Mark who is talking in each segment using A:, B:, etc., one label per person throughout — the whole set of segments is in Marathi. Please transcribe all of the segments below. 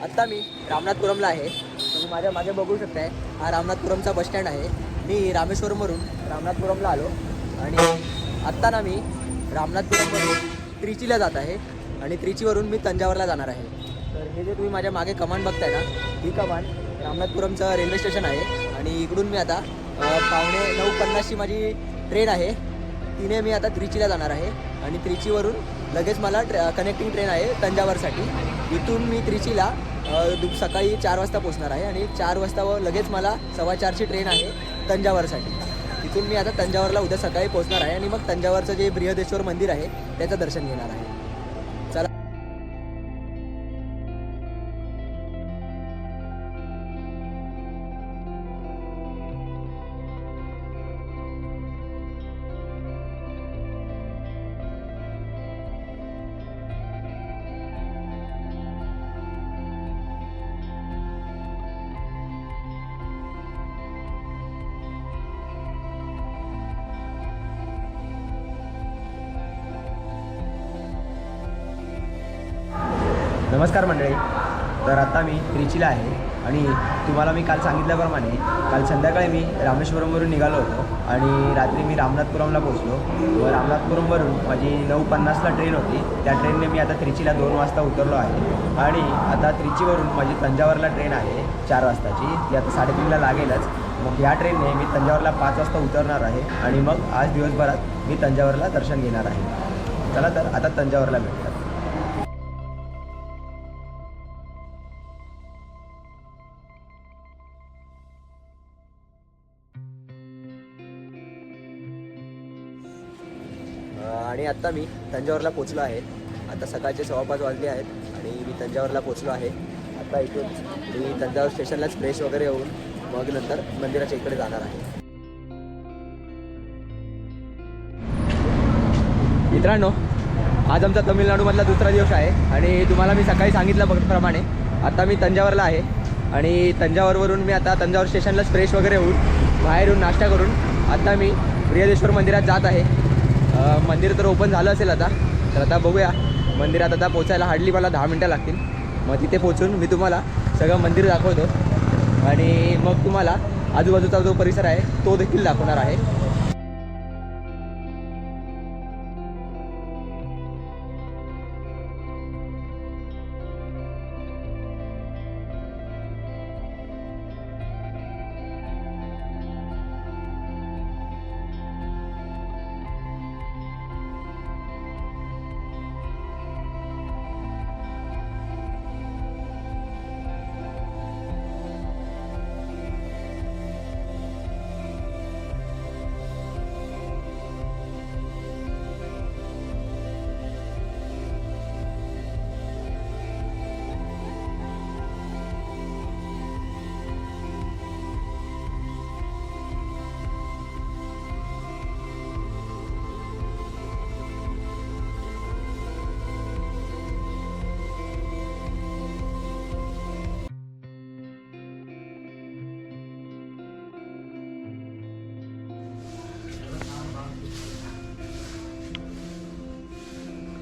A: आत्ता मी रामनाथपुरमला आहे. तुम्ही माझ्या मागे बघू शकताय, हा रामनाथपुरमचा बस स्टँड आहे. मी रामेश्वरमवरून रामनाथपुरमला आलो आणि आत्ता ना मी रामनाथपुरमवरून त्रिचीला जात आहे आणि त्रिचीवरून मी तंजावरला जाणार आहे. तर हे जे तुम्ही माझ्या मागे कमान बघताय ना, ही कमान रामनाथपुरमचं रेल्वे स्टेशन आहे आणि इकडून मी आता 8:45ची माझी ट्रेन आहे. तिने मी आता त्रिचीला जाणार आहे आणि त्रिचीवरून लगेच मला कनेक्टिंग ट्रेन आहे तंजावरसाठी. इथून मी त्रिचीला सकाळी 4 वाजता पोचणार आहे आणि 4 वाजता लगेच मला 4:15ची ट्रेन आहे तंजावरसाठी. तिथून मी आता तंजावरला उद्या सकाळी पोचणार आहे आणि मग तंजावरचं जे बृहदेश्वर मंदिर आहे त्याचं दर्शन घेणार आहे. चला. नमस्कार मंडळी. तर आता मी त्रिचीला आहे आणि तुम्हाला मी काल सांगितल्याप्रमाणे काल संध्याकाळी मी रामेश्वरमवरून निघालो होतो आणि रात्री मी रामनाथपुरमला पोहोचलो व रामनाथपुरमवरून माझी 9:50ला ट्रेन होती. त्या ट्रेनने मी आता त्रिचीला 2 वाजता उतरलो आहे आणि आता त्रिचीवरून माझी तंजावरला ट्रेन आहे 4 वाजताची. ती आता 3:30ला लागेलच. मग या ट्रेनने मी तंजावरला 5 वाजता उतरणार आहे आणि मग आज दिवसभरात मी तंजावरला दर्शन घेणार आहे. चला तर आता तंजावरला भेटूयात. आणि आत्ता मी तंजावरला पोचलो आहे. आता सकाळचे 5:15 वाजले आहेत आणि मी तंजावरला पोचलो आहे. आता इथून मी तंजावर स्टेशनलाच फ्रेश वगैरे होऊन मग नंतर मंदिराच्या इकडे जाणार आहे. मित्रांनो, आज आमचा तमिळनाडूमधला दुसरा दिवस आहे आणि तुम्हाला मी सकाळी सांगितल्याप्रमाणे आता मी तंजावरला आहे आणि तंजावरवरून मी आता तंजावर स्टेशनलाच फ्रेश वगैरे होऊन बाहेर येऊन नाश्ता करून आता मी बृहदेश्वर मंदिरात जात आहे. मंदिर तर ओपन झालं असेल आता. तर आता बघूया. मंदिरात आता पोचायला हार्डली मला 10 मिनटं लागतील. मग तिथे पोचून मी तुम्हाला सगळं मंदिर दाखवतो आणि मग तुम्हाला आजूबाजूचा जो परिसर आहे तो देखील दाखवणार आहे.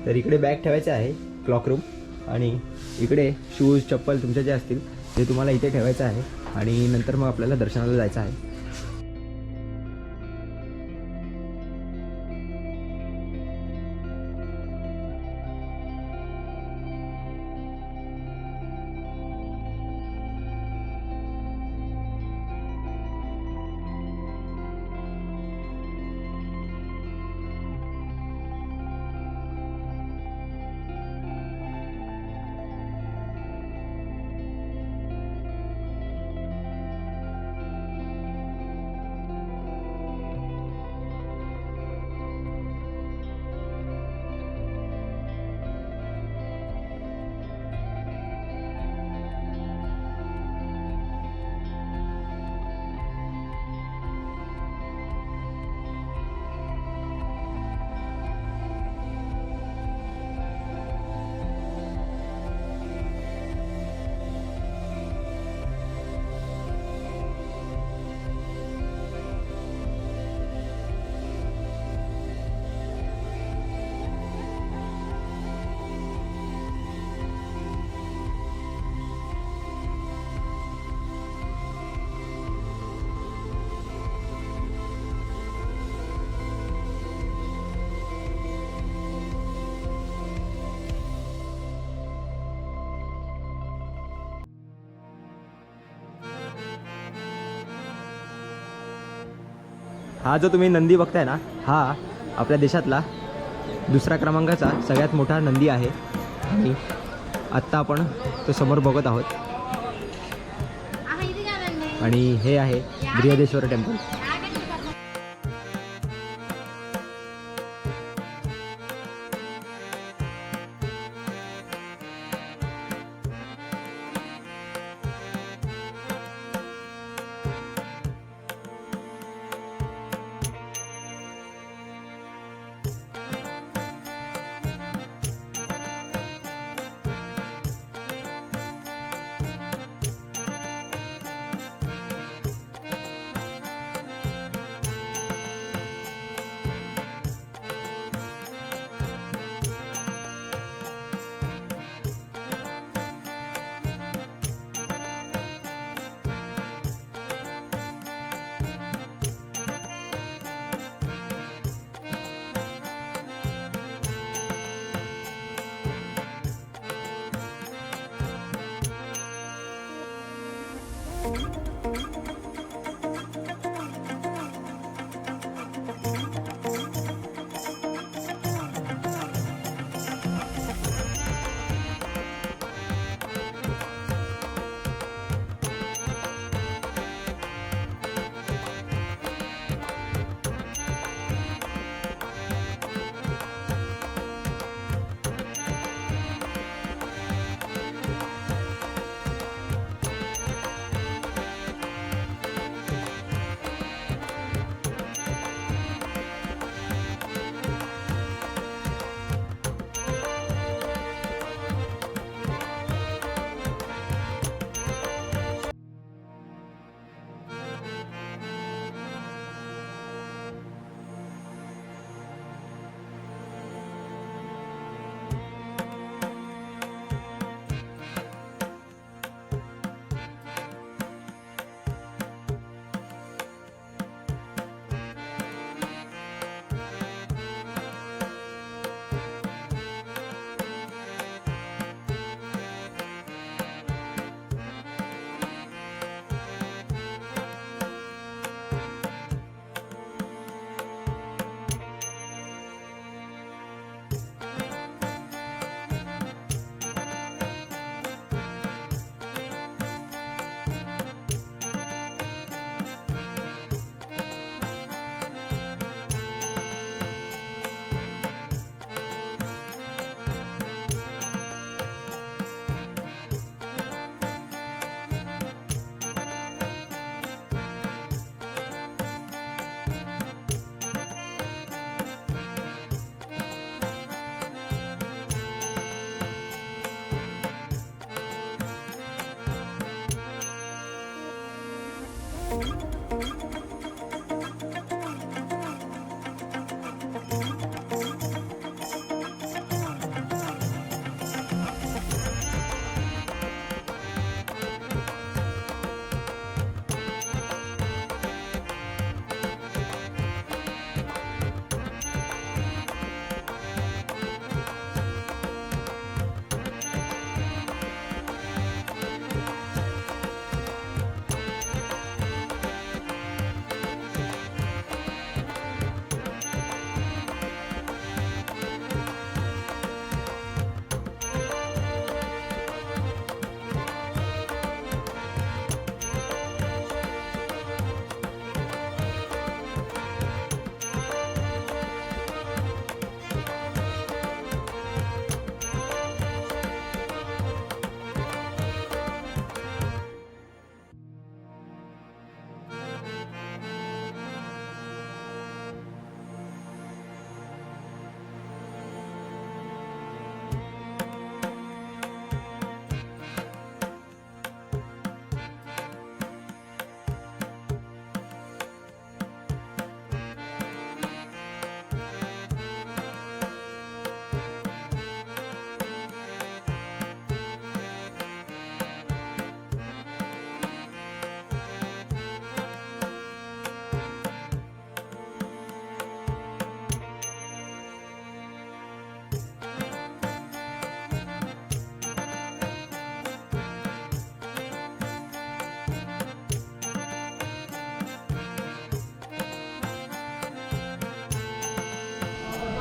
A: तर इकडे बॅग ठेवायचं आहे, क्लॉक रूम, आणि इकडे शूज चप्पल तुमच्या जे असतील ते तुम्हाला इथे ठेवायचं आहे आणि नंतर मग आपल्याला दर्शनाला जायचं आहे. हा जो तुम्ही नंदी बघताय ना, हा आपल्या देशातला दुसऱ्या क्रमांकाचा सगळ्यात मोठा नंदी आहे आणि आत्ता आपण तो समोर बघत आहोत. आणि हे आहे बृहदेश्वर टेम्पल.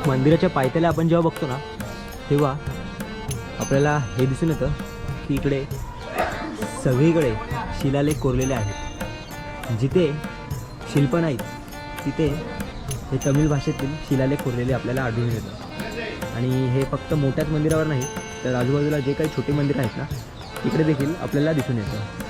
A: मंदिराच्या पायथ्याला आपण जेव्हा बघतो ना तेव्हा आपल्याला हे दिसून येतं की इकडे सगळीकडे शिलालेख कोरलेले आहेत. जिथे शिल्प नाहीत तिथे हे तमिळ भाषेतील शिलालेख कोरलेले आपल्याला आढळून येतात. आणि हे फक्त मोठ्याच मंदिरावर नाही तर आजूबाजूला जे काही छोटी मंदिरं आहेत ना तिकडे देखील आपल्याला दिसून येतं.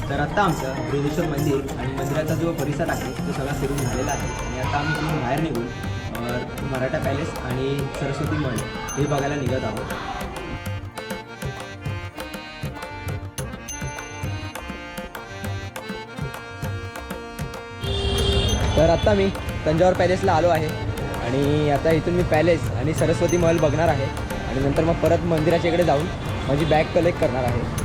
A: तर आता आमचं बृहदेश्वर मंदिर आणि मंदिराचा जो परिसर आहे तो सगळा फिरून झालेला आहे आणि आता आम्ही तिथून बाहेर निघून मराठा पॅलेस आणि सरस्वती महल हे बघायला निघत आहोत. तर आता मी तंजावर पॅलेसला आलो आहे आणि आता इथून मी पॅलेस आणि सरस्वती महल बघणार आहे आणि नंतर मग परत मंदिराच्या इकडे जाऊन माझी बॅग कलेक्ट करणार आहे.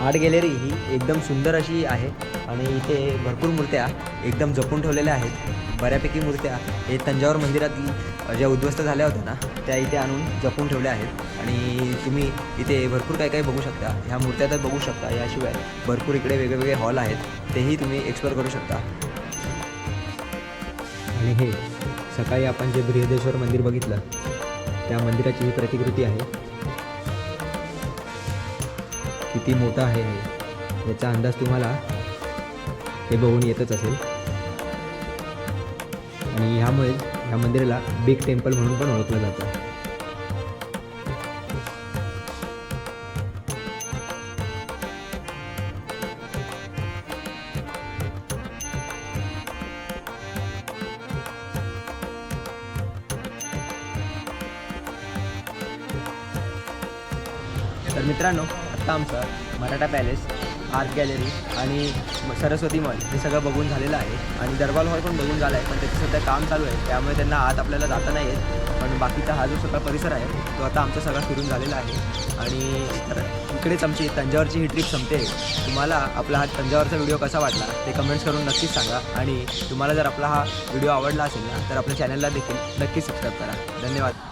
A: आर्ट गॅलरी ही एकदम सुंदर अशी आहे आणि इथे भरपूर मूर्त्या एकदम जपून ठेवलेल्या आहेत. बऱ्यापैकी मूर्त्या हे तंजावर मंदिरातील ज्या उद्ध्वस्त झाल्या होत्या ना त्या इथे आणून जपून ठेवल्या आहेत. आणि तुम्ही इथे भरपूर काही काही बघू शकता. ह्या मूर्त्या तर बघू शकता. याशिवाय भरपूर इकडे वेगवेगळे हॉल आहेत तेही तुम्ही एक्सप्लोर करू शकता. आणि हे सकाळी आपण जे बृहदेश्वर मंदिर बघितलं त्या मंदिराची ही प्रतिकृती आहे. किती मोठं आहे हे याचा अंदाज तुम्हाला हे बघून येतच असेल. आणि ह्यामुळे ह्या मंदिराला बिग टेम्पल म्हणून पण ओळखलं जातं. तर मित्रांनो, आत्ता आमचं मराठा पॅलेस, आर्ट गॅलरी आणि सरस्वती मॉल हे सगळं बघून झालेलं आहे. आणि दरबार हॉल पण बघून झाला आहे, पण त्याचं सध्या काम चालू आहे त्यामुळे त्यांना आत आपल्याला जाता नाही येत. पण बाकीचा हा जो सगळा परिसर आहे तो आता आमचा सगळा फिरून झालेला आहे. आणि तर इकडेच आमची तंजावरची ही ट्रिप संपते. तुम्हाला आपला हा तंजावरचा व्हिडिओ कसा वाटला ते कमेंट्स करून नक्कीच सांगा. आणि तुम्हाला जर आपला हा व्हिडिओ आवडला असेल ना तर आपल्या चॅनलला देखील नक्कीच सबस्क्राईब करा. धन्यवाद.